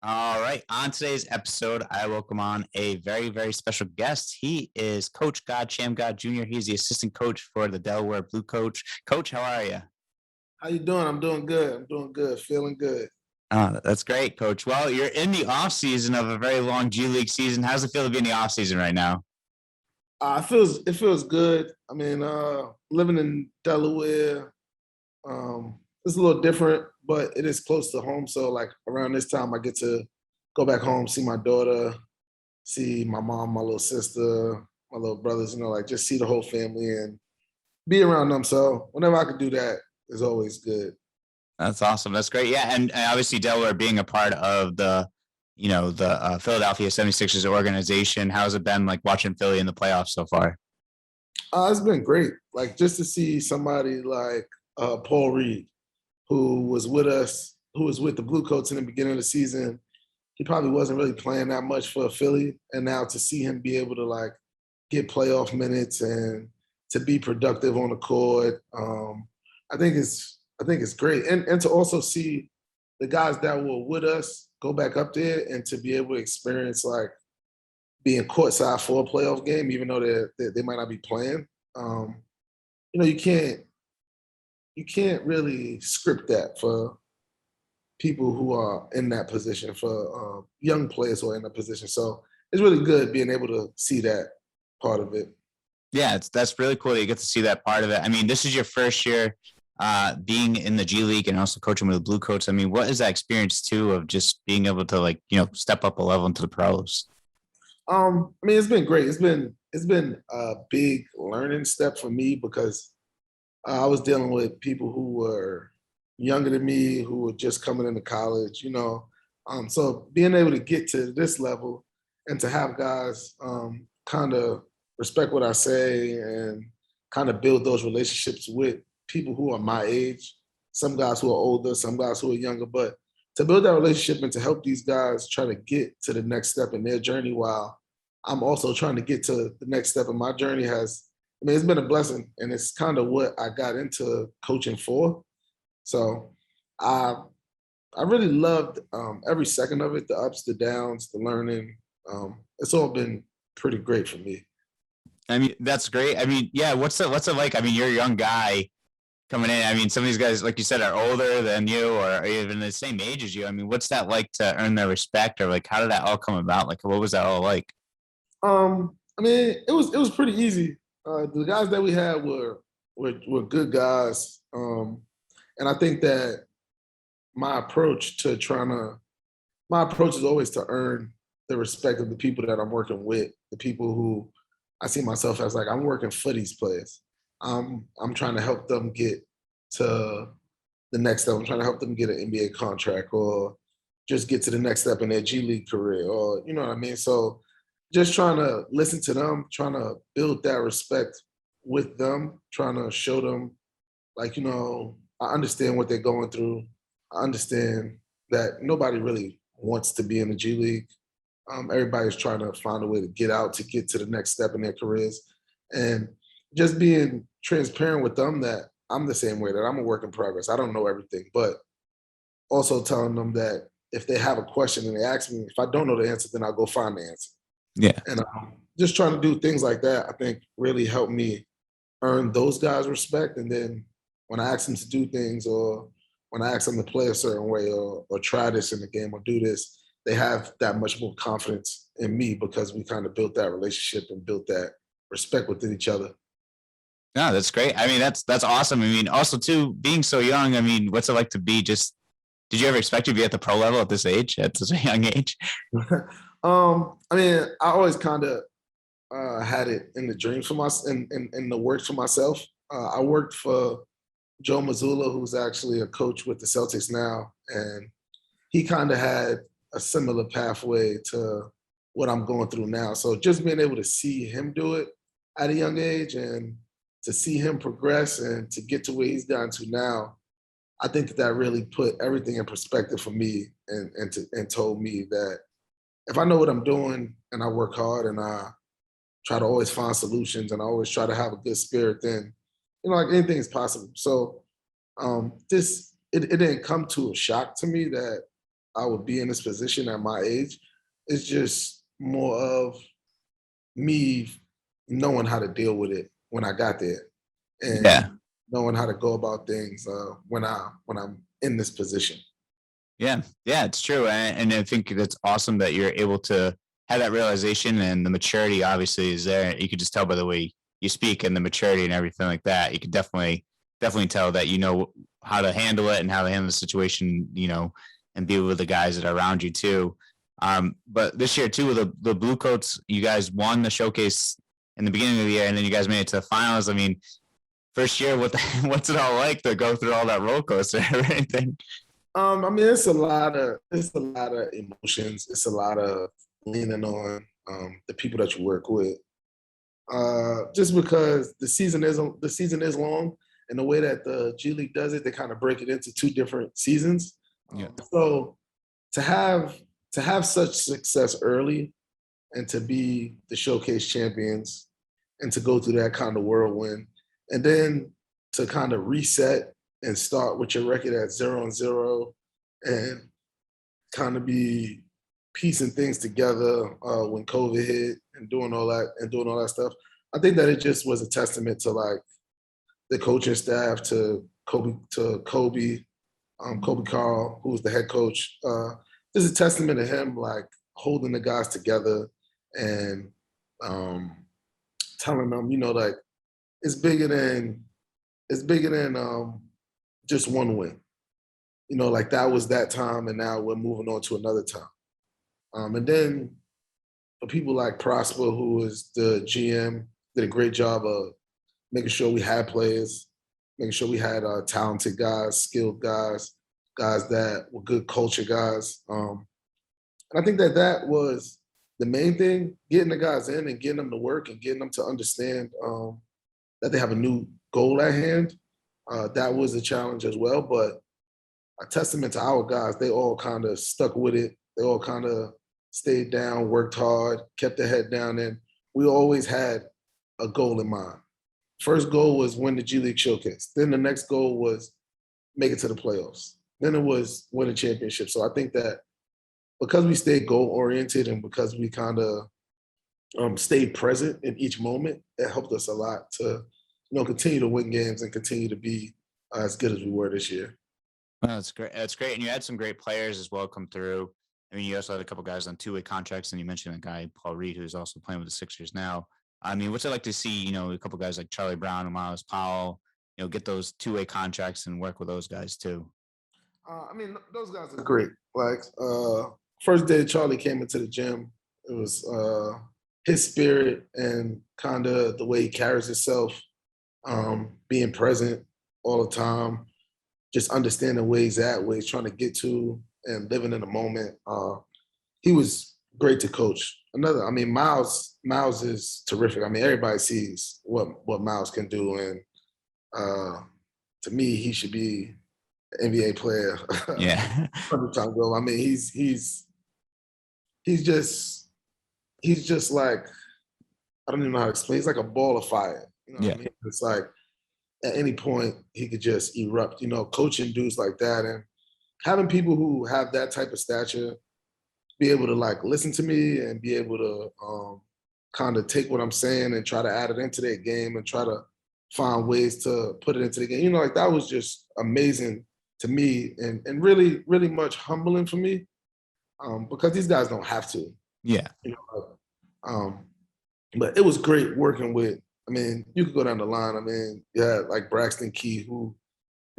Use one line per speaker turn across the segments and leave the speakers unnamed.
All right. On today's episode, I welcome on a very, very special guest. He is Coach Shammgod Jr. He's the assistant coach for the Delaware Blue Coach. Coach, how are you?
How you doing? I'm doing good. I'm doing good. Feeling good.
That's great, Coach. Well, you're in the off season of a very long G League season. How's it feel to be in the off season right now?
It feels good. I mean, living in Delaware, it's a little different, but it is close to home. So like around this time, I get to go back home, see my daughter, see my mom, my little sister, my little brothers. Like just see the whole family and be around them. So whenever I can do that, is always good.
That's awesome. That's great. Yeah, and obviously Delaware being a part of the Philadelphia 76ers organization. How's it been like watching Philly in the playoffs so far?
It's been great. Like just to see somebody like Paul Reed, who was with us, who was with the Blue Coats in the beginning of the season. He probably wasn't really playing that much for Philly, and now to see him be able to like get playoff minutes and to be productive on the court, I think it's great, and to also see the guys that were with us go back up there and to be able to experience like being courtside for a playoff game, even though they might not be playing. Um, you can't really script that for people who are in that position, for young players who are in that position. So it's really good being able to see that part of it.
Yeah, that's really cool that you get to see that part of it. I mean, this is your first year being in the G League and also coaching with the Blue Coats. I mean, what is that experience too of just being able to step up a level into the pros?
I mean, it's been great. It's been a big learning step for me because I was dealing with people who were younger than me, who were just coming into college. So being able to get to this level and to have guys kind of respect what I say and kind of build those relationships with people who are my age, some guys who are older, some guys who are younger, but to build that relationship and to help these guys try to get to the next step in their journey while I'm also trying to get to the next step in my journey it's been a blessing, and it's kind of what I got into coaching for. So I I really loved every second of it, the ups, the downs, the learning. It's all been pretty great for me.
I mean, that's great. I mean, yeah, what's it like? I mean, you're a young guy coming in. I mean, some of these guys, like you said, are older than you or even the same age as you. I mean, what's that like to earn their respect, or like how did that all come about? Like, what was that all like?
I mean, it was pretty easy. The guys that we had were good guys, and I think that my approach to trying to my approach is always to earn the respect of the people that I'm working with, the people who I see myself as like I'm working for these players. I'm trying to help them get to the next step. I'm trying to help them get an NBA contract or just get to the next step in their G League career or you know what I mean? So just trying to listen to them, trying to build that respect with them, trying to show them like, I understand what they're going through. I understand that nobody really wants to be in the G League. Everybody's trying to find a way to get out, to get to the next step in their careers. And just being transparent with them that I'm the same way, that I'm a work in progress. I don't know everything, but also telling them that if they have a question and they ask me, if I don't know the answer, then I'll go find the answer.
Yeah.
And just trying to do things like that, I think really helped me earn those guys' respect. And then when I ask them to do things or when I ask them to play a certain way or try this in the game or do this, they have that much more confidence in me because we kind of built that relationship and built that respect within each other.
No, that's great. I mean, that's awesome. I mean, also too, being so young. I mean, what's it like to be just? Did you ever expect to be at the pro level at this age, at such a young age?
I mean, I always kind of had it in the dreams for in the works for myself. I worked for Joe Mazzulla, who's actually a coach with the Celtics now, and he kind of had a similar pathway to what I'm going through now. So just being able to see him do it at a young age and to see him progress and to get to where he's gotten to now, I think that really put everything in perspective for me and told me that if I know what I'm doing and I work hard and I try to always find solutions and I always try to have a good spirit, then like anything is possible. So it didn't come to a shock to me that I would be in this position at my age. It's just more of me knowing how to deal with it when I got there, and
Yeah.
knowing how to go about things when I'm in this position.
Yeah, yeah, it's true, and I think that's awesome that you're able to have that realization, and the maturity obviously is there. You could just tell by the way you speak and the maturity and everything like that. You could definitely tell that you know how to handle it and how to handle the situation, you know, and be with the guys that are around you too. But this year too, with the Blue Coats, you guys won the showcase in the beginning of the year, and then you guys made it to the finals. I mean, first year, what's it all like to go through all that roller coaster and everything?
I mean, it's a lot of emotions. It's a lot of leaning on the people that you work with. Just because the season is long, and the way that the G League does it, they kind of break it into two different seasons.
Yeah.
So to have such success early, and to be the showcase champions, and to go through that kind of whirlwind, and then to kind of reset and start with your record at 0-0, and kind of be piecing things together when COVID hit, and doing all that stuff. I think that it just was a testament to like the coaching staff, to Kobe Coby Karl, who was the head coach. Just a testament to him, like holding the guys together, and um, telling them, like it's bigger than just one win. Like that was that time, and now we're moving on to another time. And then for people like Prosper, who was the GM, did a great job of making sure we had players, making sure we had talented guys, skilled guys, guys that were good culture guys. And I think that was the main thing, getting the guys in and getting them to work and getting them to understand that they have a new goal at hand. That was a challenge as well, but a testament to our guys. They all kind of stuck with it. They all kind of stayed down, worked hard, kept their head down, and we always had a goal in mind. First goal was win the G League Showcase. Then the next goal was make it to the playoffs. Then it was win a championship. So I think that because we stayed goal oriented, and because we kind of stayed present in each moment, it helped us a lot to continue to win games and continue to be as good as we were this year.
Well, that's great. That's great. And you had some great players as well come through. I mean, you also had a couple guys on two-way contracts, and you mentioned a guy, Paul Reed, who's also playing with the Sixers now. I mean, what's it like to see, a couple guys like Charlie Brown and Miles Powell, get those two-way contracts and work with those guys too?
I mean, those guys are great. Like, first day Charlie came into the gym, it was his spirit and kind of the way he carries himself, being present all the time, just understanding where he's at, where he's trying to get to, and living in the moment. He was great to coach. Miles is terrific. I mean, everybody sees what Miles can do, and to me, he should be an NBA player.
Yeah.
100 times ago. I mean, he's just like, I don't even know how to explain. He's like a ball of fire. You know what
Yeah.
I mean? It's like at any point he could just erupt. Coaching dudes like that, and having people who have that type of stature be able to like listen to me and be able to kind of take what I'm saying and try to add it into their game and try to find ways to put it into the game. Like that was just amazing to me, and really, really much humbling for me, because these guys don't have to.
Yeah.
But it was great working with. I mean, you could go down the line. I mean, yeah, like Braxton Key, who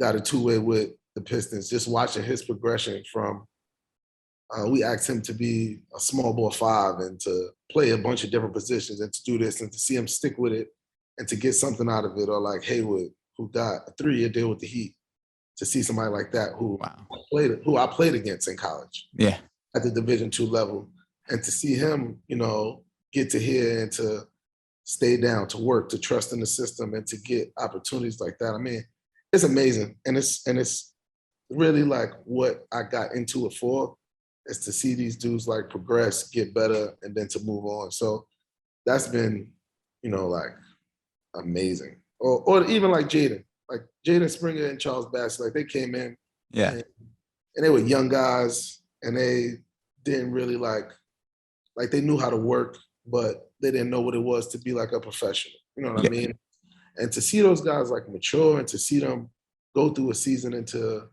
got a two-way with the Pistons. Just watching his progression from, we asked him to be a small ball five and to play a bunch of different positions and to do this and to see him stick with it and to get something out of it. Or like Haywood, who got a 3-year deal with the Heat, to see somebody like that who I played against in college.
Yeah.
At the Division II level, and to see him, get to here and to stay down, to work, to trust in the system, and to get opportunities like that. I mean, it's amazing, and it's really like what I got into it for, is to see these dudes like progress, get better, and then to move on. So that's been, like amazing. Or even like Jaden Springer and Charles Bassett, like they came in,
Yeah.
and they were young guys, and they didn't really like they knew how to work, but they didn't know what it was to be like a professional. You know what I
Yeah.
mean? And to see those guys like mature and to see them go through a season and to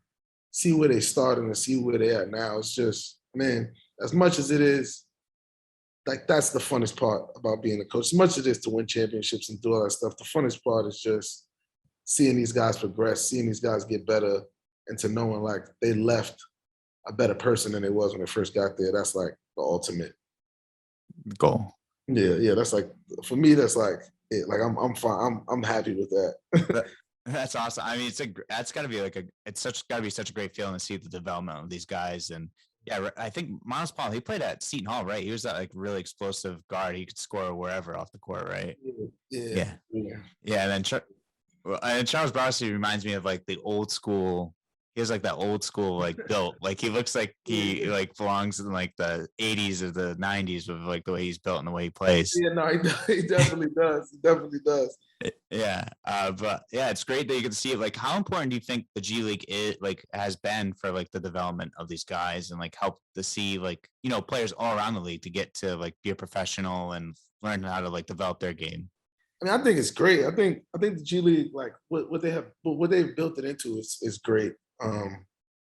see where they started and see where they at now, it's just, man, as much as it is, like that's the funnest part about being a coach. As much as it is to win championships and do all that stuff, the funnest part is just seeing these guys progress, seeing these guys get better, and to knowing like they left a better person than they was when they first got there. That's like the ultimate
Goal.
Yeah, that's like for me. That's like it. Like I'm fine. I'm happy with that.
That's awesome. I mean, that's got to be got to be such a great feeling to see the development of these guys. And yeah, I think Miles Paul, he played at Seton Hall, right? He was that like really explosive guard. He could score wherever off the court, right?
Yeah.
And then Charles Barkley reminds me of like the old school. He has like that old school like built. Like he looks like he like belongs in like the 80s or the 90s with like the way he's built and the way he plays.
Yeah, no, he definitely does. He definitely does.
Yeah, but yeah, it's great that you get to see it. Like, how important do you think the G League has been for like the development of these guys and like help to see like players all around the league to get to like be a professional and learn how to like develop their game?
I mean, I think it's great. I think the G League, like what they've built it into is great.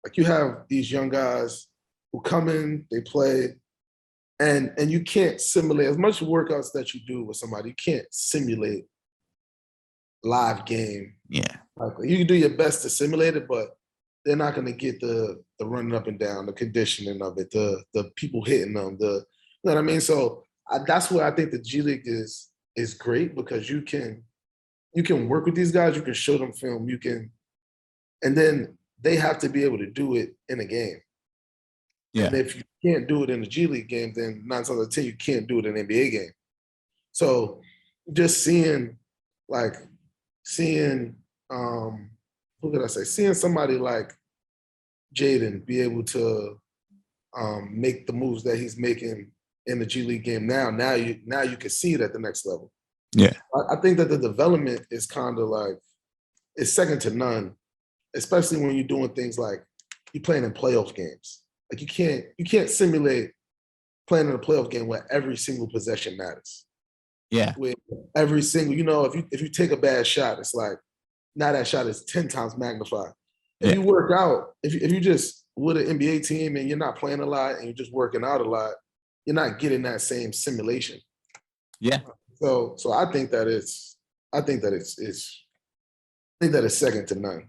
Like you have these young guys who come in, they play, and you can't simulate as much workouts that you do with somebody. You can't simulate live game.
Yeah,
like you can do your best to simulate it, but they're not going to get the running up and down, the conditioning of it, the people hitting them, you know what I mean. So that's where I think the G League is great because you can work with these guys, you can show them film, and then they have to be able to do it in a game.
Yeah.
And if you can't do it in a G League game, then 9 times out of 10 you can't do it in an NBA game. So just seeing who could I say? Seeing somebody like Jaden be able to make the moves that he's making in the G League game now you can see it at the next level.
Yeah.
I think that the development is kind of like it's second to none, especially when you're doing things like you're playing in playoff games. Like you can't simulate playing in a playoff game where every single possession matters.
Yeah.
With every single, if you take a bad shot, it's like now that shot is 10 times magnified. If you work out, if you just with an NBA team and you're not playing a lot and you're just working out a lot, you're not getting that same simulation.
Yeah.
So I think that it's second to none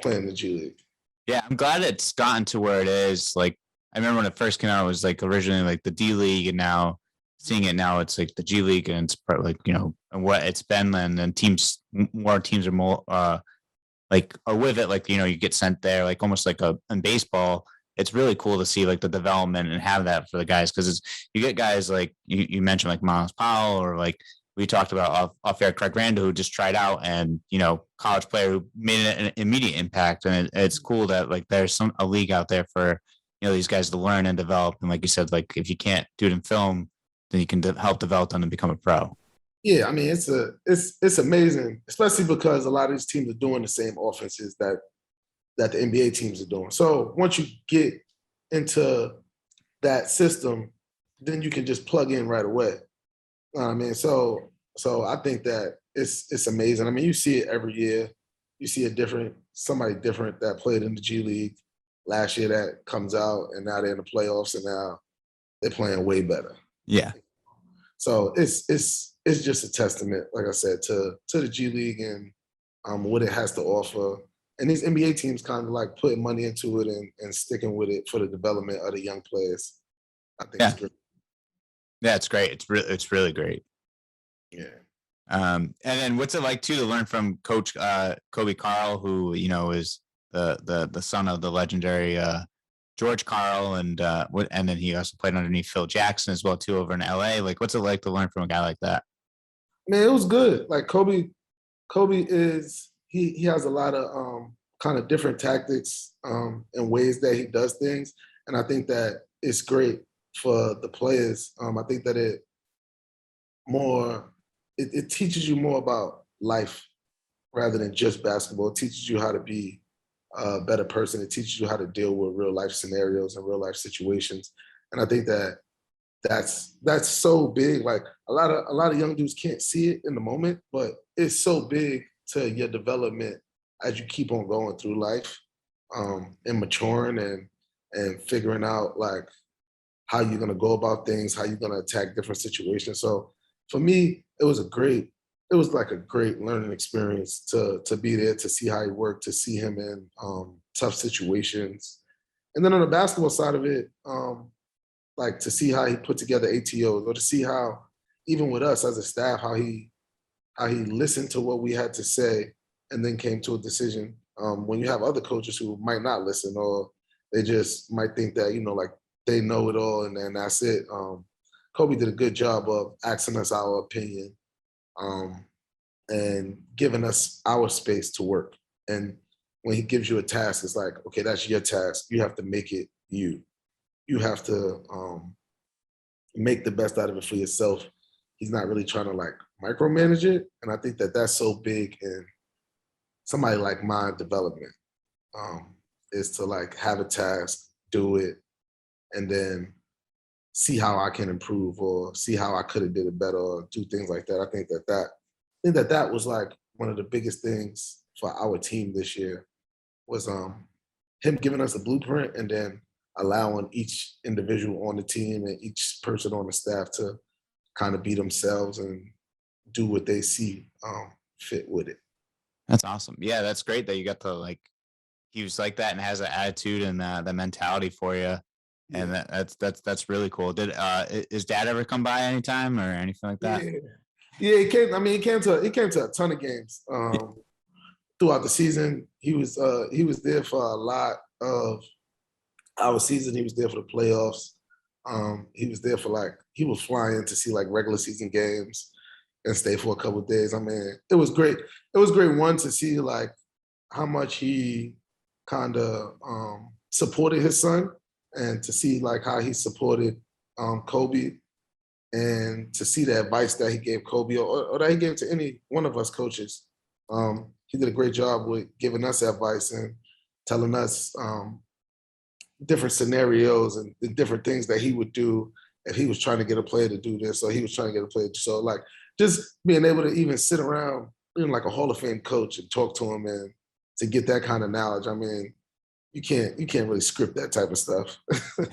playing the G League.
Yeah, I'm glad it's gotten to where it is. Like I remember when it first came out, it was like originally like the D League, and now seeing it now, it's like the G League, and it's like and what it's been. And more teams are more like are with it. Like you get sent there, like almost like in baseball. It's really cool to see like the development and have that for the guys because you get guys like you mentioned like Miles Powell or like we talked about off air Craig Randall who just tried out and college player who made an immediate impact, and it's cool that like there's a league out there for these guys to learn and develop, and like you said, like if you can't do it in film, then you can help develop them and become a pro.
Yeah, I mean it's amazing, especially because a lot of these teams are doing the same offenses that the NBA teams are doing. So once you get into that system, then you can just plug in right away. You know what I mean? So I think that it's amazing. I mean, you see it every year. You see somebody different that played in the G League last year that comes out, and now they're in the playoffs, and now they're playing way better.
Yeah.
So it's just a testament, like I said, to the G League and what it has to offer. And these NBA teams kind of like putting money into it and sticking with it for the development of the young players. I think it's great.
Yeah, it's great. It's really great.
Yeah.
And then what's it like too to learn from Coach Coby Karl, who is the son of the legendary George Karl, and then he also played underneath Phil Jackson as well too over in LA. Like, what's it like to learn from a guy like that?
Man, it was good. Like Coby is he has a lot of kind of different tactics and ways that he does things, and I think that it's great for the players. I think that it teaches you more about life rather than just basketball. It teaches you how to be a better person. It teaches you how to deal with real life scenarios and real life situations. And I think that that's so big. Like a lot of young dudes can't see it in the moment, but it's so big to your development as you keep on going through life, and maturing and figuring out like how you're gonna go about things, how you're gonna attack different situations. So for me, it was like a great learning experience to be there, to see how he worked, to see him in tough situations. And then on the basketball side of it, like to see how he put together ATOs, or to see how, even with us as a staff, how he listened to what we had to say and then came to a decision. When you have other coaches who might not listen, or they just might think that, like they know it all and then that's it. Coby did a good job of asking us our opinion, and giving us our space to work. And when he gives you a task, it's like, okay, that's your task. You have to make it you. You have to make the best out of it for yourself. He's not really trying to like micromanage it. And I think that that's so big in somebody like my development, is to like have a task, do it, and then see how I can improve, or see how I could have did it better, or do things like that. I think that was like one of the biggest things for our team this year, was him giving us a blueprint and then allowing each individual on the team and each person on the staff to kind of be themselves and do what they see fit with it.
That's awesome. Yeah, that's great that you got to like, he was like that and has an attitude and the mentality for you. And
Yeah.
that's really cool. Did is dad ever come by anytime or anything like that?
Yeah, he came. I mean, he came to a ton of games throughout the season. He was there for a lot of our season. He was there for the playoffs. He was there for he was flying to see like regular season games and stay for a couple of days. I mean, it was great. It was great, one, to see like how much he kind of supported his son, and to see like how he supported Coby, and to see the advice that he gave Coby, or that he gave to any one of us coaches. He did a great job with giving us advice and telling us different scenarios and the different things that he would do if he was trying to get a player to do this, or he was trying to get a player to. So like just being able to even sit around, like a Hall of Fame coach, and talk to him, and to get that kind of knowledge. I mean, you can't really script that type of stuff.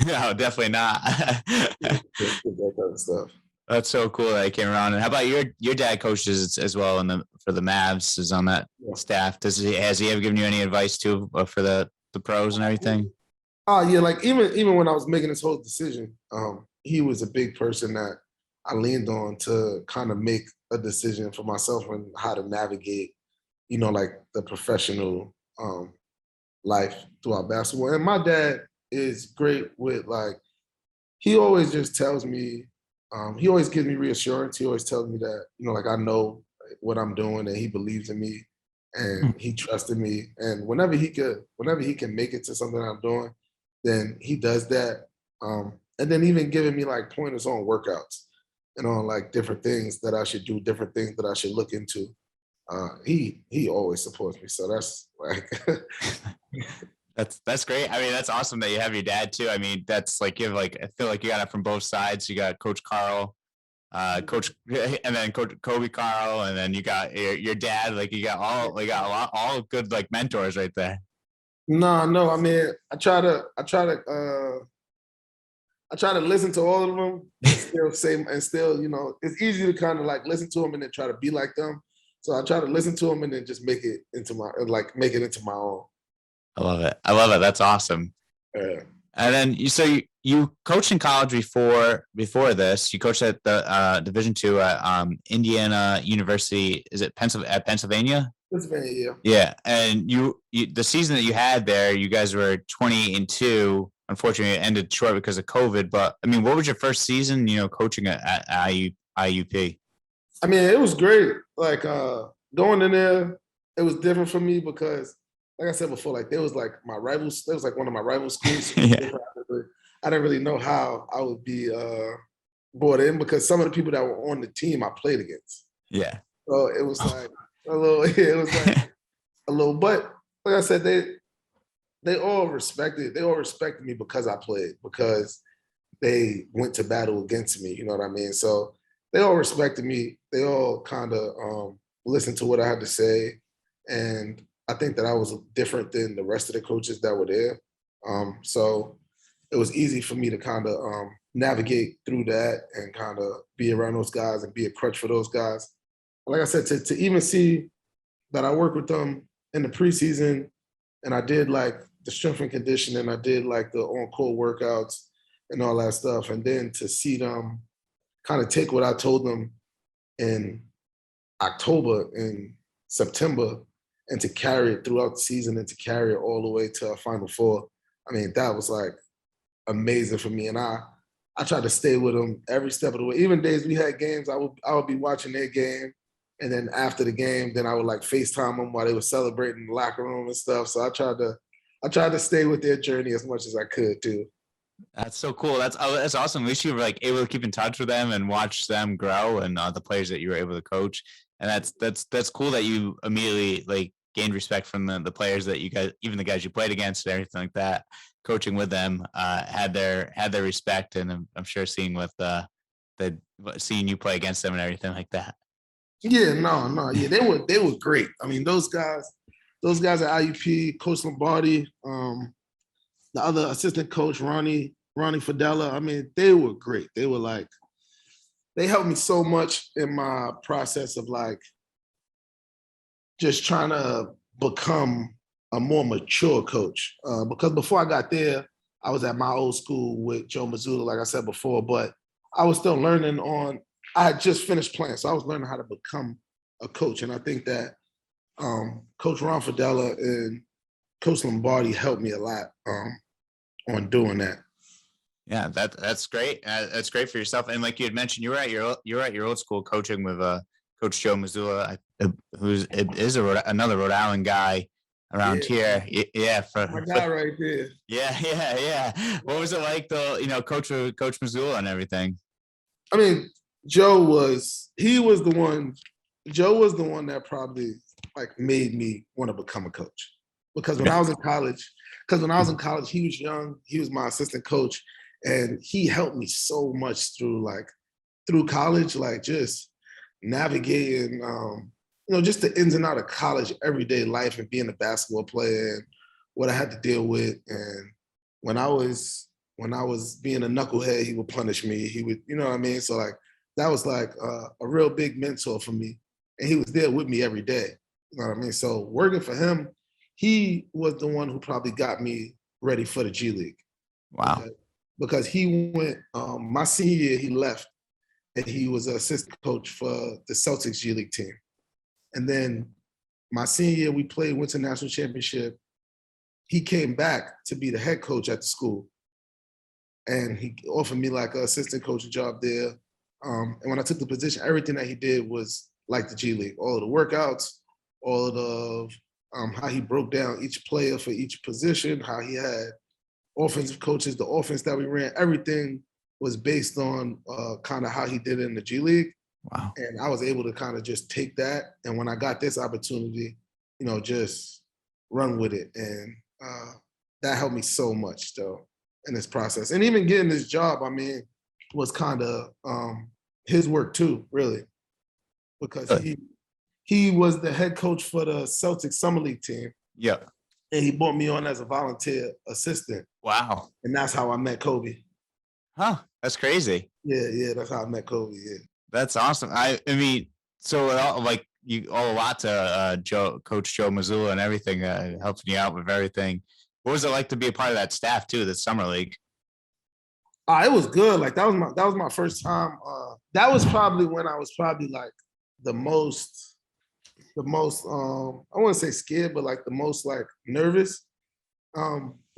No, definitely not.
That type of stuff.
That's so cool that he came around. And how about your dad coaches as well for the Mavs, is on that staff? Has he ever given you any advice too for the pros and everything?
Oh yeah, like even when I was making this whole decision, he was a big person that I leaned on to kind of make a decision for myself and how to navigate, like the professional life throughout basketball. And my dad is great with like, he always just tells me, he always gives me reassurance. He always tells me that, like I know what I'm doing, and he believes in me, and he trusted me. And whenever he can make it to something I'm doing, then he does that. And then even giving me like pointers on workouts and on like different things that I should do, different things that I should look into. He always supports me. So that's like
That's great. I mean, that's awesome that you have your dad too. I mean, that's like, you have like, I feel like you got it from both sides. You got Coach Karl, Coach, and then Coach Coby Karl, and then you got your dad. Like you got all good like mentors right there.
No. I mean, I try to listen to all of them and still say, and still, it's easy to kind of like listen to them and then try to be like them. So I try to listen to them and then just make it into my own.
I love it. That's awesome.
Yeah.
And then you coached in college before this. You coached at the Division II at Indiana University. Is it Pennsylvania?
Pennsylvania, yeah.
Yeah, and you the season that you had there, you guys were 20-2. Unfortunately, it ended short because of COVID. But I mean, what was your first season, coaching at IUP?
I mean, it was great. Like going in there, it was different for me because, like I said before, like there was like my rivals. There was like one of my rival schools.
Yeah.
I didn't really know how I would be brought in, because some of the people that were on the team I played against.
Yeah.
So it was like a little, but like I said, they all respected me because I played, because they went to battle against me. You know what I mean? So they all respected me. They all kind of listened to what I had to say, and I think that I was different than the rest of the coaches that were there. So it was easy for me to kind of navigate through that and kind of be around those guys and be a crutch for those guys. Like I said, to even see that I worked with them in the preseason, and I did like the strength and conditioning, I did like the on-court workouts and all that stuff, and then to see them kind of take what I told them in October and September and to carry it throughout the season and to carry it all the way to a Final Four. I mean, that was like amazing for me. And I tried to stay with them every step of the way. Even days we had games, I would be watching their game. And then after the game, then I would like FaceTime them while they were celebrating in the locker room and stuff. So I tried to stay with their journey as much as I could too.
That's so cool. That's awesome. At least you were like able to keep in touch with them and watch them grow, and the players that you were able to coach. And that's cool that you immediately like gained respect from the players that you guys, even the guys you played against and everything like that. Coaching with them had their respect, and I'm sure seeing seeing you play against them and everything like that.
Yeah, yeah, they were great. I mean, those guys at IUP, Coach Lombardi, the other assistant coach, Ronnie Fidella, I mean, they were great. They were like, they helped me so much in my process of like just trying to become a more mature coach. Because before I got there, I was at my old school with Joe Mazzulla, like I said before, but I was still learning I had just finished playing, so I was learning how to become a coach. And I think that Coach Ron Fidella and Coach Lombardi helped me a lot on doing that.
Yeah, that's great. That's great for yourself. And like you had mentioned, you were at your old school coaching with Coach Joe Missoula, who's another Rhode Island guy around here. Yeah,
my guy right there.
Yeah. What was it like though? Coach Missoula and everything.
I mean, Joe was the one that probably like made me want to become a coach. Because when I was in college, he was young, he was my assistant coach, and he helped me so much through college, like just navigating just the ins and out of college everyday life and being a basketball player and what I had to deal with. And when I was being a knucklehead, he would punish me. He would, you know what I mean? So like that was like a real big mentor for me. And he was there with me every day. You know what I mean? So working for him, he was the one who probably got me ready for the G League.
Wow.
Because he went, my senior year, he left and he was an assistant coach for the Celtics G League team. And then my senior year, we went to national championship. He came back to be the head coach at the school. And he offered me like an assistant coach job there. And when I took the position, everything that he did was like the G League. All of the workouts, all of the how he broke down each player for each position, how he had offensive coaches, the offense that we ran, everything was based on kind of how he did it in the G League.
Wow.
And I was able to kind of just take that. And when I got this opportunity, just run with it. And that helped me so much though in this process. And even getting this job, I mean, was kind of his work too, really. Because he was the head coach for the Celtics Summer League team.
Yeah.
And he brought me on as a volunteer assistant.
Wow.
And that's how I met Kobe.
Huh. That's crazy.
Yeah, that's how I met Kobe. Yeah.
That's awesome. I mean, so like you owe a lot to Coach Joe Mazzulla and everything, helping you out with everything. What was it like to be a part of that staff too, the summer league?
It was good. Like that was my first time. That was probably when I was probably like the most I wouldn't say scared, but like the most like nervous.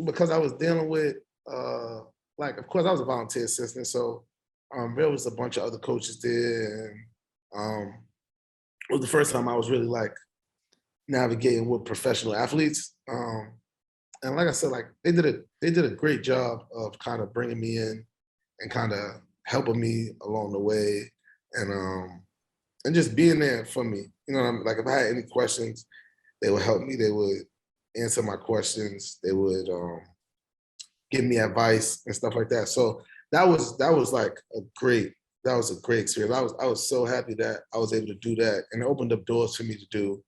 Because I was dealing with like, of course I was a volunteer assistant, so there was a bunch of other coaches there, and it was the first time I was really like navigating with professional athletes. And like I said, like they did a great job of kind of bringing me in and kind of helping me along the way, and just being there for me. You know what I mean? Like if I had any questions, they would help me. They would answer my questions. They would give me advice and stuff like that. So that was like a great experience. I was so happy that I was able to do that, and it opened up doors for me to do,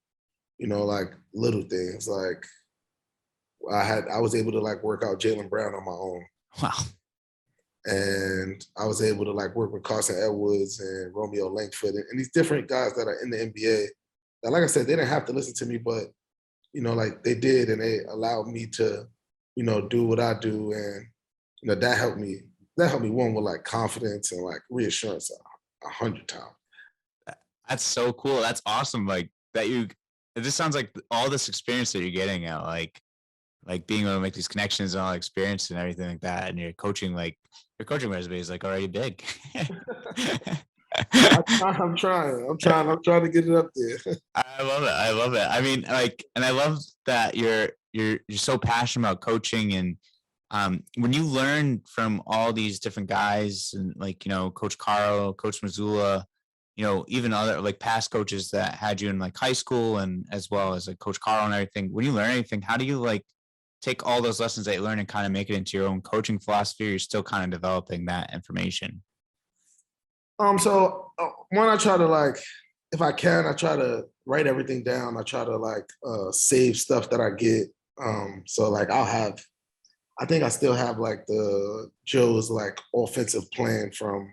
like little things. Like I was able to like work out Jaylen Brown on my own.
Wow.
And I was able to like work with Carson Edwards and Romeo Langford and these different guys that are in the NBA. That, like I said, they didn't have to listen to me, but like they did, and they allowed me to, do what I do, and that helped me. That helped me one with like confidence and like reassurance 100 times.
That's so cool. That's awesome. Like that it just sounds like all this experience that you're getting at, like being able to make these connections and all the experience and everything like that. And your coaching resume is like already big.
I'm trying to get it up there.
I love it. I love it. I mean, like, and I love that you're so passionate about coaching. And when you learn from all these different guys and like, Coach Karl, Coach Mazzulla, even other like past coaches that had you in like high school and as well as like Coach Karl and everything, when you learn anything, how do you like take all those lessons that you learn and kind of make it into your own coaching philosophy? Or you're still kind of developing that information?
So one, I try to like, if I can, I try to write everything down. I try to like save stuff that I get. So like I think I still have like the Joe's like offensive plan from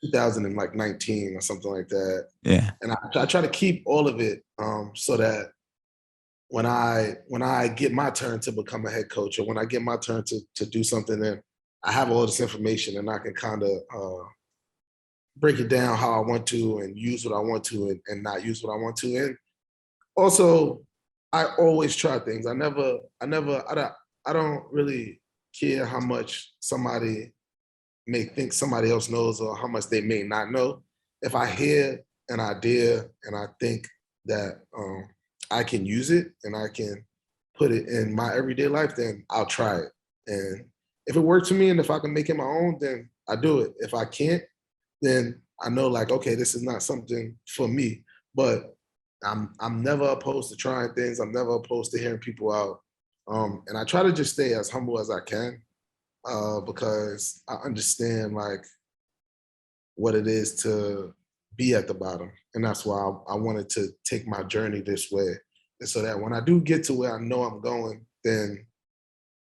2019 or something like that.
Yeah.
And I try to keep all of it so that when I get my turn to become a head coach, or when I get my turn to do something, then I have all this information and I can kind of break it down how I want to and use what I want to and not use what I want to. And also, I always try things. I don't really care how much somebody may think somebody else knows or how much they may not know. If I hear an idea and I think that I can use it and I can put it in my everyday life, then I'll try it. And if it works for me and if I can make it my own, then I do it. If I can't, then I know like, okay, this is not something for me. But I'm never opposed to trying things. I'm never opposed to hearing people out. And I try to just stay as humble as I can because I understand like what it is to be at the bottom. And that's why I wanted to take my journey this way. And so that when I do get to where I know I'm going, then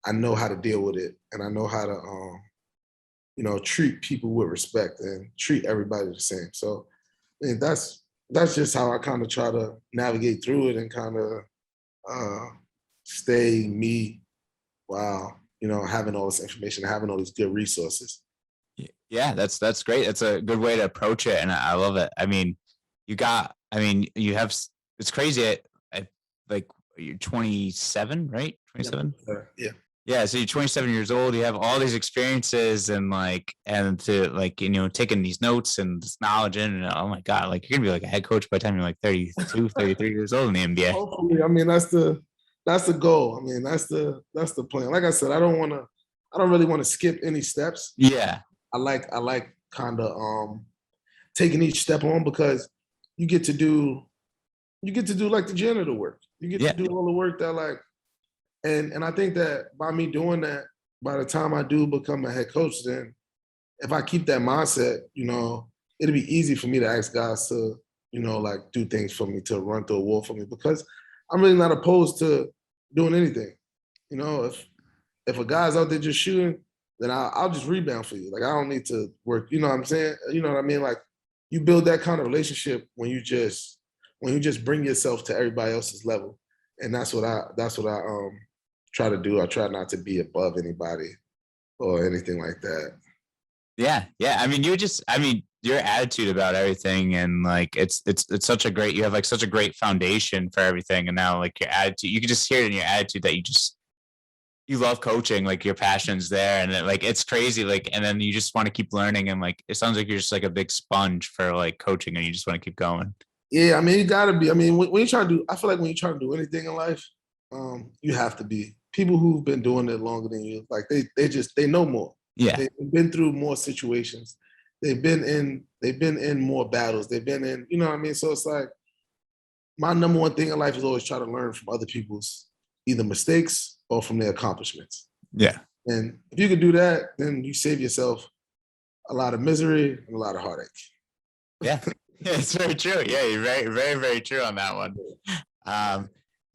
I know how to deal with it. And I know how to, treat people with respect and treat everybody the same. So I mean, that's just how I kind of try to navigate through it and kind of stay me while, having all this information, having all these good resources.
Yeah, that's great. That's a good way to approach it. And I love it. I mean, you have, it's crazy. Like you're 27, right? 27?
Yeah.
Yeah. So you're 27 years old. You have all these experiences and to like, taking these notes and this knowledge in, and oh my God, like you're gonna be like a head coach by the time you're like 32, 33 years old in the NBA.
Hopefully, I mean, that's the goal. I mean, that's the plan. Like I said, I don't really want to skip any steps.
Yeah.
I like kind of taking each step on because you get to do like the janitor work. You get to do all the work that like, and I think that by me doing that, by the time I do become a head coach, then if I keep that mindset, it'll be easy for me to ask guys to, like do things for me, to run through a wall for me, because I'm really not opposed to doing anything. If a guy's out there just shooting, then I'll just rebound for you. Like I don't need to work. You know what I'm saying? You know what I mean? Like you build that kind of relationship when you just bring yourself to everybody else's level, and that's what I try to do. I try not to be above anybody or anything like that.
Yeah. I mean, your attitude about everything, and like it's such a great, you have like such a great foundation for everything, and now like your attitude, you can just hear it in your attitude that you love coaching, like your passion's there, and it's crazy, like, and then you just want to keep learning, and like it sounds like you're just like a big sponge for like coaching, and you just want to keep going.
Yeah, I mean, you gotta be. I mean, when you try to do, I feel like when you try to do anything in life, you have to be. People who've been doing it longer than you, like they know more.
Yeah.
They've been through more situations. They've been in more battles. They've been in, you know what I mean? So it's like my number one thing in life is always try to learn from other people's either mistakes or from their accomplishments.
Yeah.
And if you can do that, then you save yourself a lot of misery and a lot of heartache.
Yeah. Yeah, it's very true. Yeah, you're very, very, very true on that one.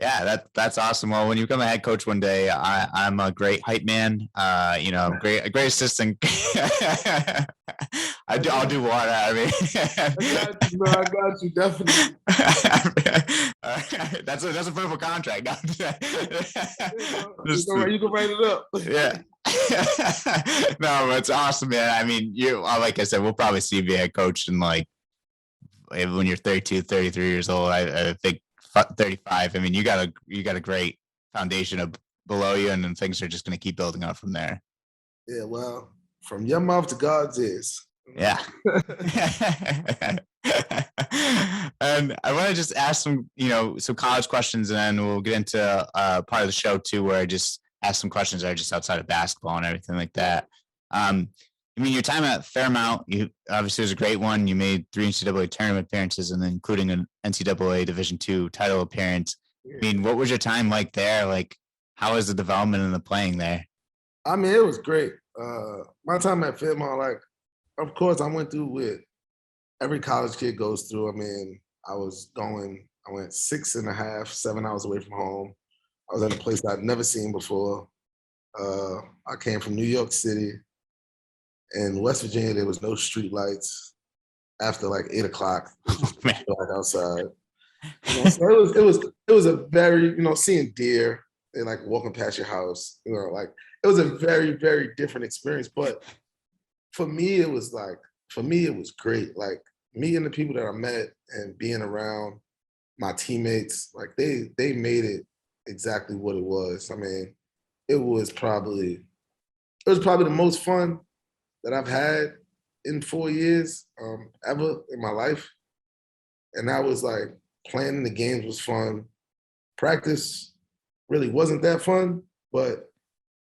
Yeah, that's awesome. Well, when you become a head coach one day, I'm a great hype man. A great assistant. I'll do water. I mean,
I got you, definitely.
That's a perfect contract.
You can write it up.
Yeah. No, but it's awesome, man. I mean, like I said, we'll probably see you be a head coach in like when you're 32, 33 years old. I think 35. I mean, you got a great foundation below you, and then things are just going to keep building up from there.
Yeah, well, from your mouth to God's ears.
Yeah. And I want to just ask some college questions, and then we'll get into part of the show too, where I just ask some questions that are just outside of basketball and everything like that. I mean, your time at Fairmont, you obviously was a great one. You made 3 NCAA tournament appearances, and then including an NCAA Division II title appearance. I mean, what was your time like there? Like, how was the development and the playing there?
I mean, it was great. My time at Fairmont, like, of course, I went through what every college kid goes through. I mean, I went 6.5, 7 hours away from home. I was in a place I'd never seen before. I came from New York City. In West Virginia, there was no street lights after like 8 o'clock. Like outside. So it was a very, seeing deer and like walking past your house, like it was a very, very different experience. But for me, it was great. Like me and the people that I met and being around my teammates, like they made it exactly what it was. I mean, it was probably the most fun that I've had in 4 years ever in my life. And that was like planning the games was fun. Practice really wasn't that fun, but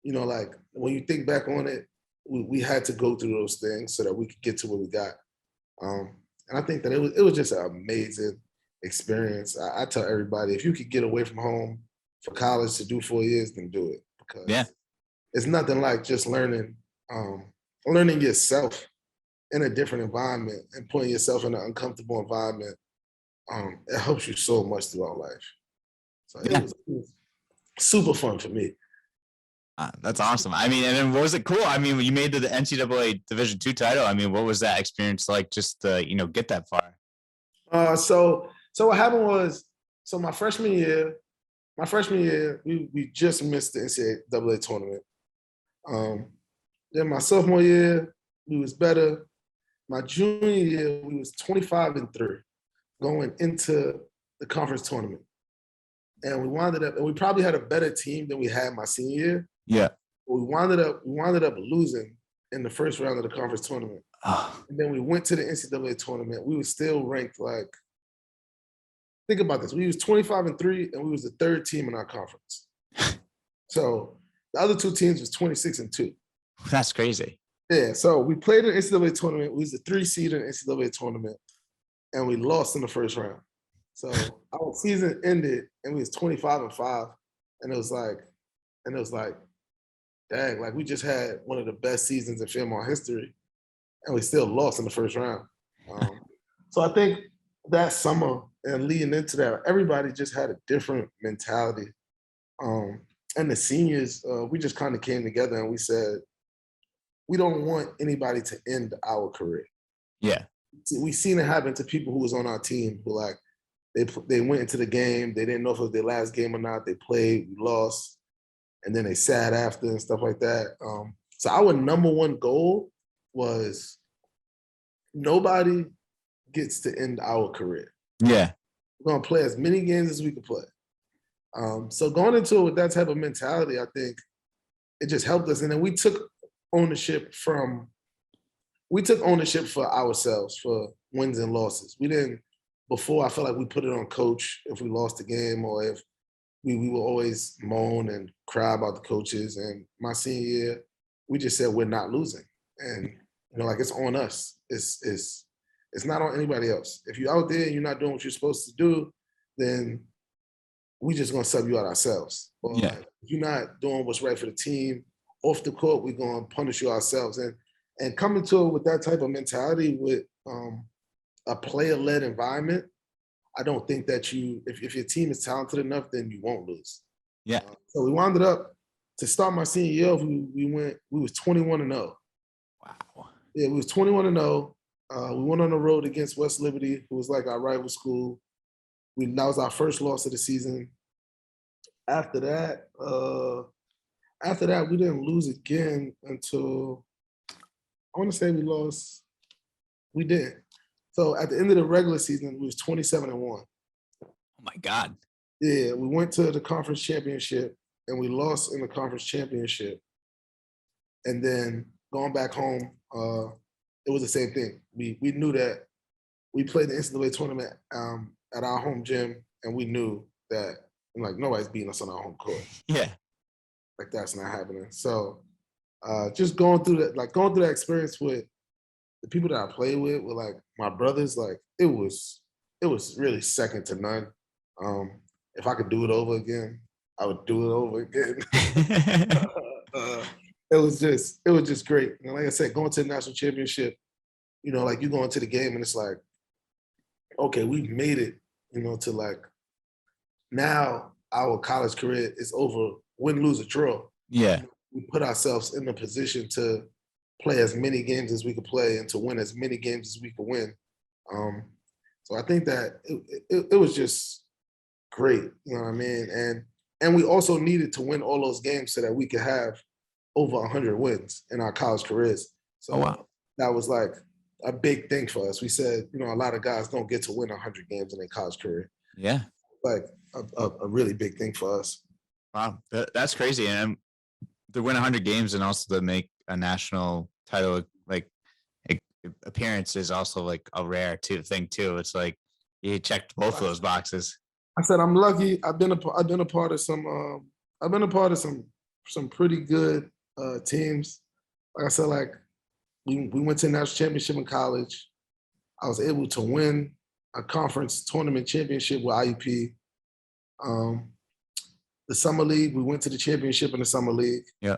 like when you think back on it, we had to go through those things so that we could get to what we got. And I think that it was just an amazing experience. I tell everybody, if you could get away from home for college to do 4 years, then do it, because it's nothing like just learning yourself in a different environment and putting yourself in an uncomfortable environment. It helps you so much throughout life. So it was super fun for me.
That's awesome. I mean, and then what was it cool? I mean, when you made the NCAA Division II title, I mean, what was that experience like just to, get that far?
So what happened was, so my freshman year, we just missed the NCAA tournament. Then my sophomore year, we was better. My junior year, we was 25-3 going into the conference tournament. And we probably had a better team than we had my senior year.
Yeah.
But we wound up losing in the first round of the conference tournament.
Oh.
And then we went to the NCAA tournament. We were still ranked like, think about this. We was 25-3 and we was the 3rd team in our conference. So the other 2 teams was 26-2.
That's crazy.
Yeah, so we played in the NCAA tournament. We was the 3 seed in the NCAA tournament, and we lost in the first round. So our season ended, and we was 25-5, and it was like, dang, like we just had one of the best seasons in Fairmont history, and we still lost in the first round. So I think that summer and leading into that, everybody just had a different mentality. And the seniors, we just kind of came together and we said, we don't want anybody to end our career.
Yeah.
We seen it happen to people who was on our team who like, they went into the game, they didn't know if it was their last game or not, they played, we lost, and then they sat after and stuff like that. So our number one goal was nobody gets to end our career.
Yeah.
We're gonna play as many games as we can play. So going into it with that type of mentality, I think it just helped us. And then we took ownership for ourselves for wins and losses. We didn't, before I felt like we put it on coach if we lost the game, or if we would always moan and cry about the coaches. And my senior year, we just said we're not losing. And like it's on us. It's not on anybody else. If you're out there and you're not doing what you're supposed to do, then we just gonna sub you out ourselves. Or
Yeah.
like, if you're not doing what's right for the team off the court, we're gonna punish you ourselves. And coming to it with that type of mentality with a player-led environment, I don't think that if your team is talented enough, then you won't lose.
Yeah.
So we wound it up to start my senior year. We was 21-0.
Wow.
Yeah, we was 21-0. We went on the road against West Liberty, who was like our rival school. That was our first loss of the season. After that, we didn't lose again until I want to say we lost. We did. So at the end of the regular season, we was 27-1.
Oh my God.
Yeah, we went to the conference championship and we lost in the conference championship. And then going back home, it was the same thing. We knew that we played the NCAA tournament at our home gym, and we knew that like nobody's beating us on our home court.
Yeah.
Like that's not happening. So just going through that experience with the people that I played with like my brothers, like it was really second to none. If I could do it over again, I would do it over again. It was just great. And like I said, going to the national championship, like you go into the game and it's like, okay, we've made it, to like now our college career is over, win, lose, or draw.
Yeah.
We put ourselves in the position to play as many games as we could play and to win as many games as we could win. So I think that it was just great, you know what I mean? And we also needed to win all those games so that we could have over 100 wins in our college careers. So
wow.
That was like a big thing for us. We said, a lot of guys don't get to win 100 games in their college career.
Yeah.
Like a really big thing for us.
Wow. That's crazy. And to win 100 games and also to make a national title like appearance is also like a rare thing too. It's like you checked both of those boxes.
I said I'm lucky. I've been a part of some. I've been a part of some pretty good teams. Like I said, like we went to the national championship in college. I was able to win a conference tournament championship with IUP. The summer league, we went to the championship in the summer league.
Yeah.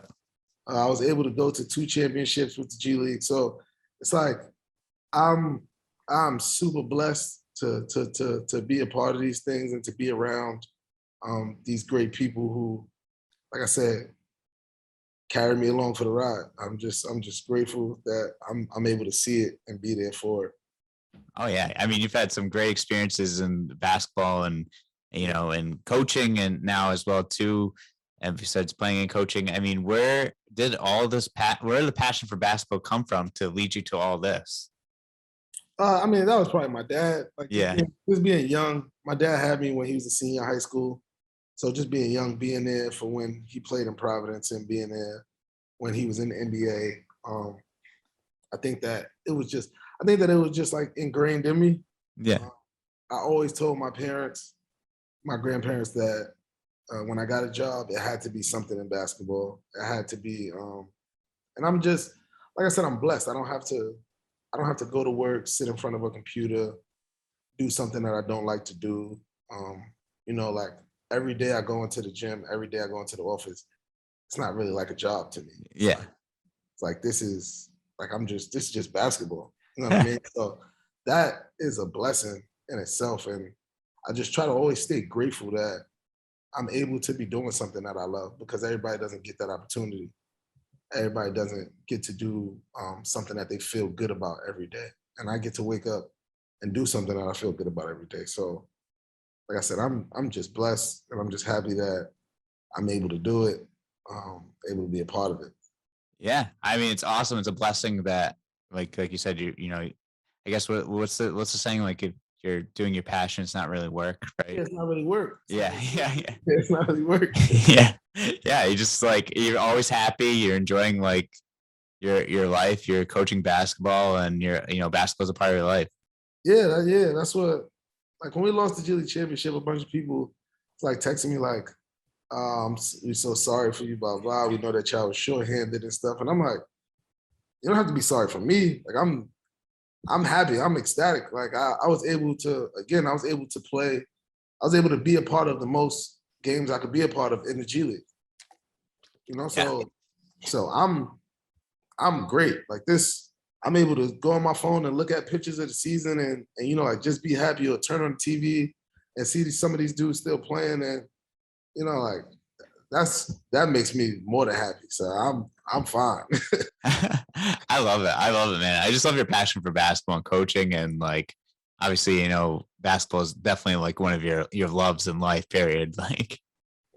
I was able to go to 2 championships with the G League. So it's like I'm super blessed to be a part of these things and to be around these great people who, like I said, carry me along for the ride. I'm just grateful that I'm able to see it and be there for it.
Oh yeah. I mean, you've had some great experiences in basketball and, and coaching and now as well too. And besides playing and coaching, I mean, where did all this where did the passion for basketball come from to lead you to all this?
I mean, that was probably my dad. Like,
Yeah.
just being young, my dad had me when he was a senior in high school. So just being young, being there for when he played in Providence and being there when he was in the NBA, I think that it was just like ingrained in me.
Yeah.
I always told my parents, my grandparents that when I got a job, it had to be something in basketball. It had to be, and I'm just, like I said, I'm blessed. I don't have to go to work, sit in front of a computer, do something that I don't like to do. Like every day I go into the gym, every day I go into the office. It's not really like a job to me.
Yeah.
It's like this is just basketball. You know what I mean? So that is a blessing in itself. And I just try to always stay grateful that I'm able to be doing something that I love, because everybody doesn't get that opportunity. Everybody doesn't get to do something that they feel good about every day. And I get to wake up and do something that I feel good about every day. So like I said, I'm just blessed and I'm just happy that I'm able to do it, able to be a part of it.
Yeah. I mean, it's awesome. It's a blessing that like you said, I guess what's the saying? Like if you're doing your passion, it's not really work, right?
Yeah, it's not really work.
Yeah.
It's not really work.
Yeah. You just like, you're always happy. You're enjoying like your life, you're coaching basketball and basketball's a part of your life.
Yeah. That's what, like when we lost the G League championship, a bunch of people like texting me like, we're so sorry for you, blah, blah. We know that y'all was shorthanded and stuff. And I'm like, you don't have to be sorry for me. Like I'm happy. I'm ecstatic. Like I was able to play I was able to be a part of the most games I could be a part of in the G League. You know, so I'm great. Like this, I'm able to go on my phone and look at pictures of the season and you know, like just be happy or turn on the TV and see some of these dudes still playing, and you know, like that makes me more than happy. So I'm fine.
I love it. I love it, man. I just love your passion for basketball and coaching, and like obviously, you know, basketball is definitely like one of your loves in life. Period. Like,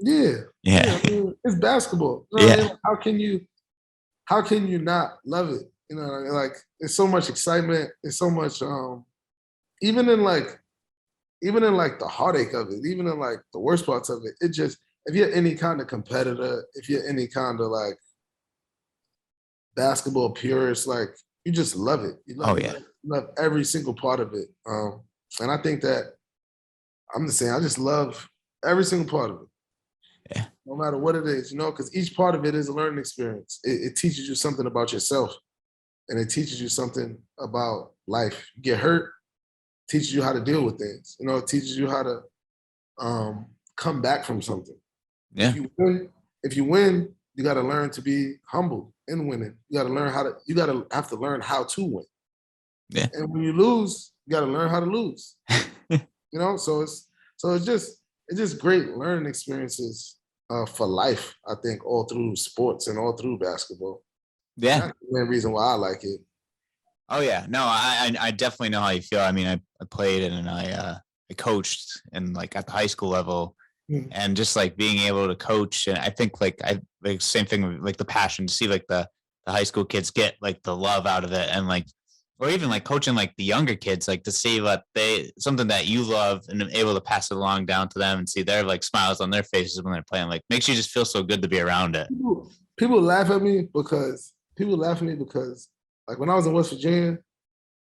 Yeah.
yeah,
I mean, it's basketball. You know what I
yeah,
mean? How can you not love it? You know, like there's so much excitement. There's so much even in like the heartache of it, even in like the worst parts of it, it just, if you're any kind of competitor, if you're any kind of like basketball purist, like you just love it. You love
oh
it.
yeah,
You love every single part of it. And I think that I'm the same. I just love every single part of it.
yeah,
No matter what it is, you know, because each part of it is a learning experience. It teaches you something about yourself, and it teaches you something about life. You get hurt, teaches you how to deal with things. You know, it teaches you how to come back from something.
yeah,
If you win, you got to learn to be humble in winning. You got to learn have to learn how to win.
yeah.
And when you lose, you got to learn how to lose. You know, so it's just great learning experiences for life. I think all through sports and all through basketball.
Yeah.
That's the main reason why I like it.
Oh yeah. No, I definitely know how you feel. I mean, I played and I coached and like at the high school level, and just like being able to coach, and I think like I like same thing with like the passion to see like the high school kids get like the love out of it, and like or even like coaching like the younger kids, like to see what they something that you love and able to pass it along down to them and see their like smiles on their faces when they're playing, like makes you just feel so good to be around it.
People laugh at me because like when I was in West Virginia,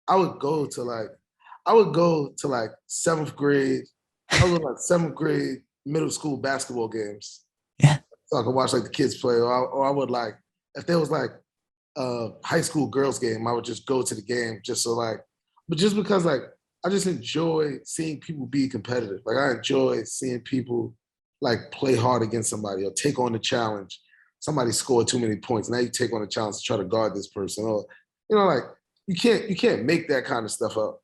I would go to like seventh grade. I was like seventh grade middle school basketball games.
Yeah.
So I could watch like the kids play, or I would like if there was like a high school girls game, I would just go to the game just so like, but just because like I just enjoy seeing people be competitive. Like I enjoy seeing people like play hard against somebody or take on the challenge. Somebody scored too many points. Now you take on the challenge to try to guard this person. Or, you know, like you can't make that kind of stuff up.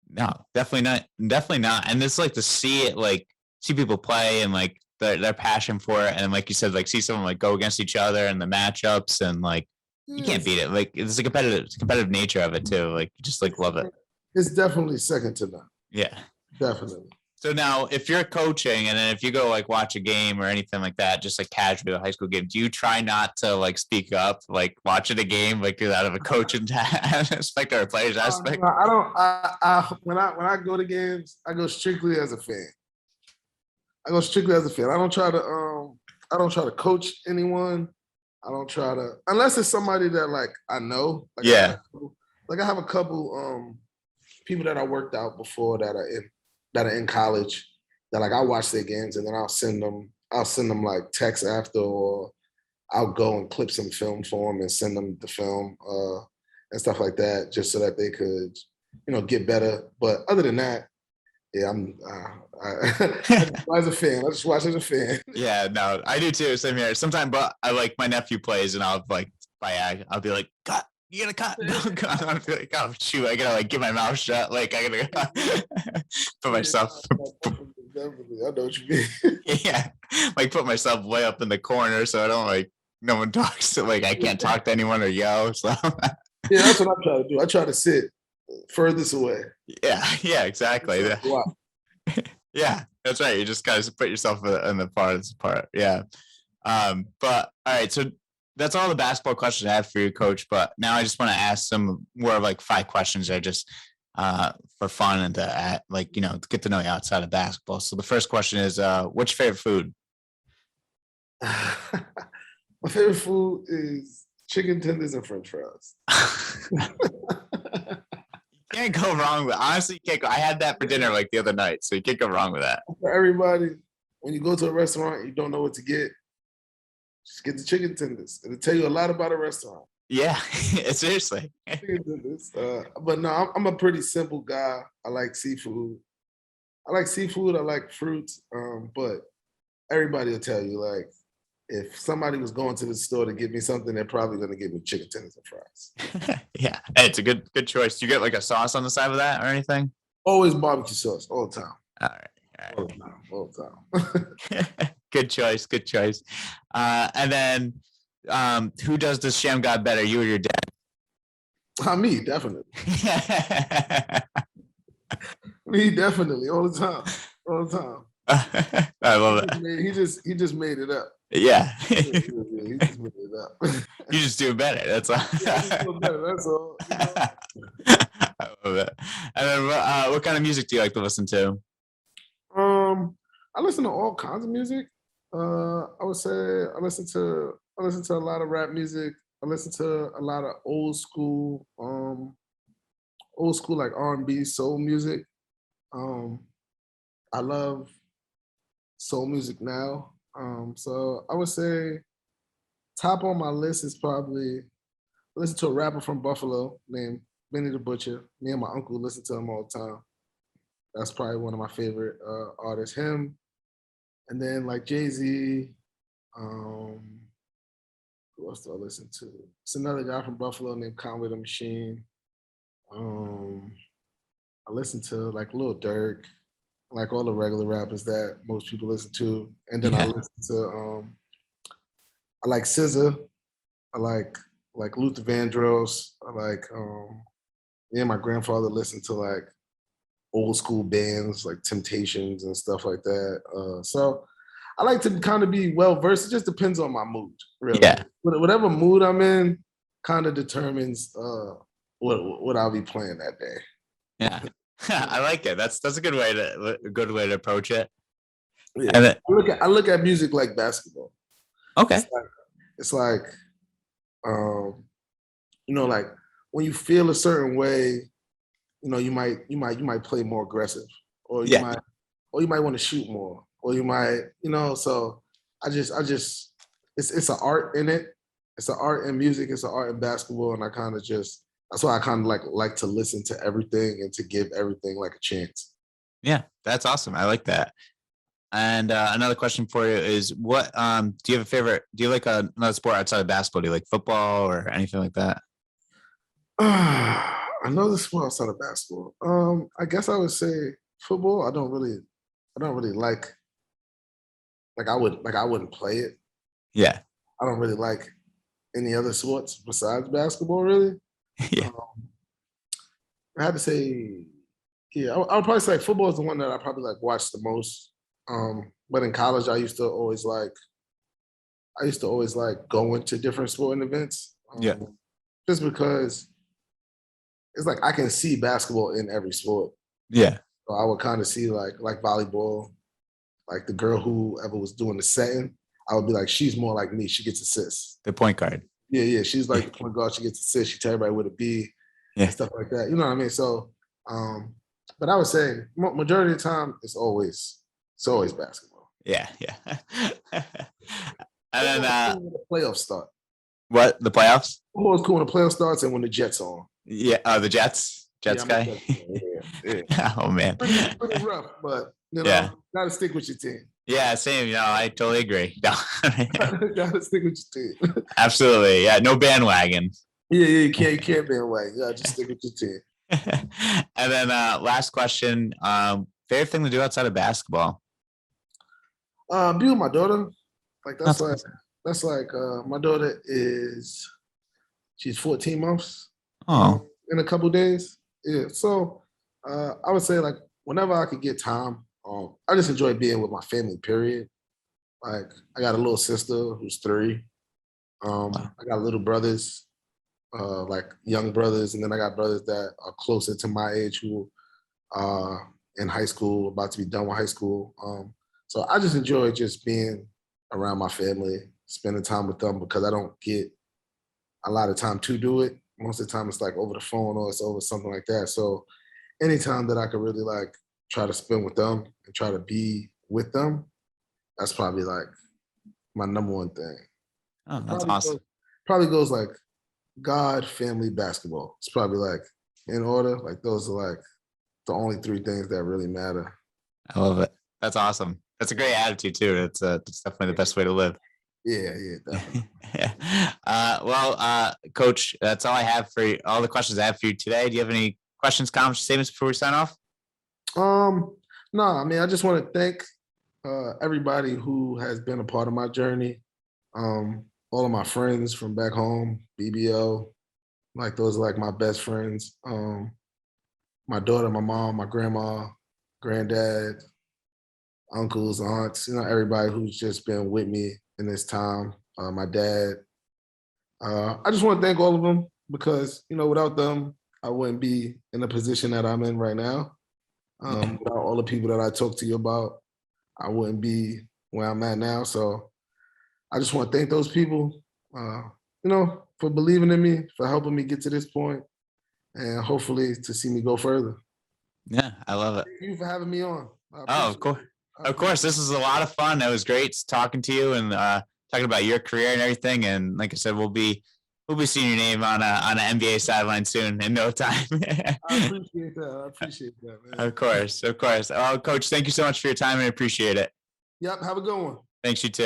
No, definitely not. Definitely not. And it's like to see it, like see people play and like their passion for it. And like you said, like see someone like go against each other and the matchups, and like you can't beat it. Like it's a competitive nature of it too. Like you just like love it.
It's definitely second to none.
Yeah.
Definitely.
So now if you're coaching and then if you go like watch a game or anything like that, just like casually a high school game, do you try not to like speak up, like watching a game, like out of a coaching aspect or a player's aspect?
No, I don't. When I go to games, I go strictly as a fan. I don't try to coach anyone. I don't try to, unless it's somebody that like I know. Like
Yeah.
I have a couple people that I worked out before that are in college that like I watch their games, and then I'll send them like text after, or I'll go and clip some film for them and send them the film and stuff like that, just so that they could, you know, get better. But other than that, yeah, as a fan, I just watch as a fan.
Yeah, no, I do too. Same here. Sometimes, but I like my nephew plays, and I'll like I'll be like, cut. You gotta cut. No, cut. I'll be like, oh shoot, I gotta like get my mouth shut. Like I gotta put myself.
Definitely, I know what you mean.
Yeah, like put myself way up in the corner so I don't like no one talks to, like I can't talk to anyone or yell. So
Yeah, that's what I try to do. I try to sit furthest away.
yeah, exactly. Yeah, that's right. You just gotta put yourself in the farthest part. Yeah. But all right, so that's all the basketball questions I have for you, Coach. But now I just want to ask some more of like 5 questions that are just for fun and to like, you know, to get to know you outside of basketball. So the first question is, what's your favorite food?
My favorite food is chicken tenders and French fries.
Can't go wrong with, honestly, you can't go. I had that for dinner like the other night, so you can't go wrong with that.
For everybody, when you go to a restaurant, you don't know what to get, just get the chicken tenders. It'll tell you a lot about a restaurant.
Yeah, seriously.
Chicken tenders. But no, I'm a pretty simple guy. I like seafood. I like seafood. I like fruits. But everybody will tell you, like, if somebody was going to the store to get me something, they're probably going to get me chicken tenders and fries.
Yeah, hey, it's a good choice. Do you get like a sauce on the side of that or anything?
Always barbecue sauce, all the time.
All right.
All the time. All the time.
Good choice. Good choice. And then who does the Shammgod better, you or your
Me, definitely.
dad?
Me, definitely, all the time. All the time.
I love it.
He just made it up.
Yeah.
He just made it up.
You just do better. That's all.
Yeah, I just do better, that's all. You know?
I love it. And then what kind of music do you like to listen to?
I listen to all kinds of music. I would say I listen to a lot of rap music. I listen to a lot of old school like R&B, soul music. I love soul music now. So I would say top on my list is probably listen to a rapper from Buffalo named Benny the Butcher. Me and my uncle listen to him all the time. That's probably one of my favorite artists. Him, and then like Jay-Z. Who else do I listen to? It's another guy from Buffalo named Conway the Machine. I listen to like Lil Durk, like all the regular rappers that most people listen to. And then I listen to I like SZA. I like Luther Vandross. I like me and my grandfather listened to like old school bands like Temptations and stuff like that. So I like to kind of be well versed. It just depends on my mood, really.
Yeah.
Whatever mood I'm in kind of determines what I'll be playing that day.
Yeah. I like it. That's a good way to approach it.
Yeah.
And then,
I look at music like basketball.
okay.
It's like like when you feel a certain way, you might play more aggressive, or you might want to shoot more, or you might, so I just it's an art in it. It's an art in music, it's an art in basketball, and that's why I kind of like to listen to everything and to give everything like a chance.
Yeah, that's awesome. I like that. And another question for you is, what do you have a favorite? Do you like another sport outside of basketball? Do you like football or anything like that?
Another sport outside of basketball. I guess I would say football. I don't really like I wouldn't play it.
Yeah.
I don't really like any other sports besides basketball, really.
Yeah.
I had to say, yeah, I would probably say football is the one that I probably like watch the most. But in college, I used to always like going to different sporting events. Just because it's like I can see basketball in every sport.
Yeah.
So I would kind of see like volleyball, like the girl who ever was doing the setting. I would be like, she's more like me. She gets assists.
The point guard.
Yeah. She's like the point guard. She gets assists. She tells everybody where to be.
Yeah.
And stuff like that. You know what I mean? So, but I would say majority of the time it's always basketball.
Yeah. And then
when the playoffs start.
What, the playoffs?
Always cool when the playoffs starts and when the Jets are on.
Yeah. The Jets guy.
Yeah.
Oh man.
Pretty rough, but gotta stick with your team.
Yeah, same. I totally agree. No.
Gotta stick with your team.
Absolutely. Yeah. No bandwagon.
Yeah. You can't bandwagon. Yeah, just stick with your team.
And then last question. Favorite thing to do outside of basketball?
Be with my daughter. Like that's like my daughter she's 14 months.
Oh.
In a couple days. Yeah. So I would say like whenever I could get time, I just enjoy being with my family, period. Like I got a little sister who's 3. I got little brothers, like young brothers, and then I got brothers that are closer to my age who are in high school, about to be done with high school. So I just enjoy just being around my family, spending time with them, because I don't get a lot of time to do it. Most of the time it's like over the phone or it's over something like that. So anytime that I could really like try to spend with them and try to be with them, that's probably like my number one thing.
Oh, that's awesome.
Probably goes like God, family, basketball. It's probably like in order. Like those are like the only 3 things that really matter.
I love it. That's awesome. That's a great attitude too. It's definitely the best way to live.
Yeah, definitely.
Yeah. Coach, that's all I have for you. All the questions I have for you today. Do you have any questions, comments, statements before we sign off?
No, I mean, I just want to thank everybody who has been a part of my journey. All of my friends from back home, BBO, like those are like my best friends. My daughter, my mom, my grandma, granddad, uncles, aunts, everybody who's just been with me in this time. My dad. I just want to thank all of them because, without them, I wouldn't be in the position that I'm in right now.
Yeah.
Without all the people that I talked to you about, I wouldn't be where I'm at now. So I just want to thank those people, for believing in me, for helping me get to this point, and hopefully to see me go further.
Yeah, I love it.
Thank you for having me on. I
Oh,
appreciate
of course.
it.
Of course. This was a lot of fun. It was great talking to you and talking about your career and everything. And like I said, we'll be seeing your name on an NBA sideline soon in no time.
I appreciate that. I appreciate that, man.
Of course, of course. Oh, Coach, thank you so much for your time. I appreciate it.
Yep. Have a good one.
Thanks, you too.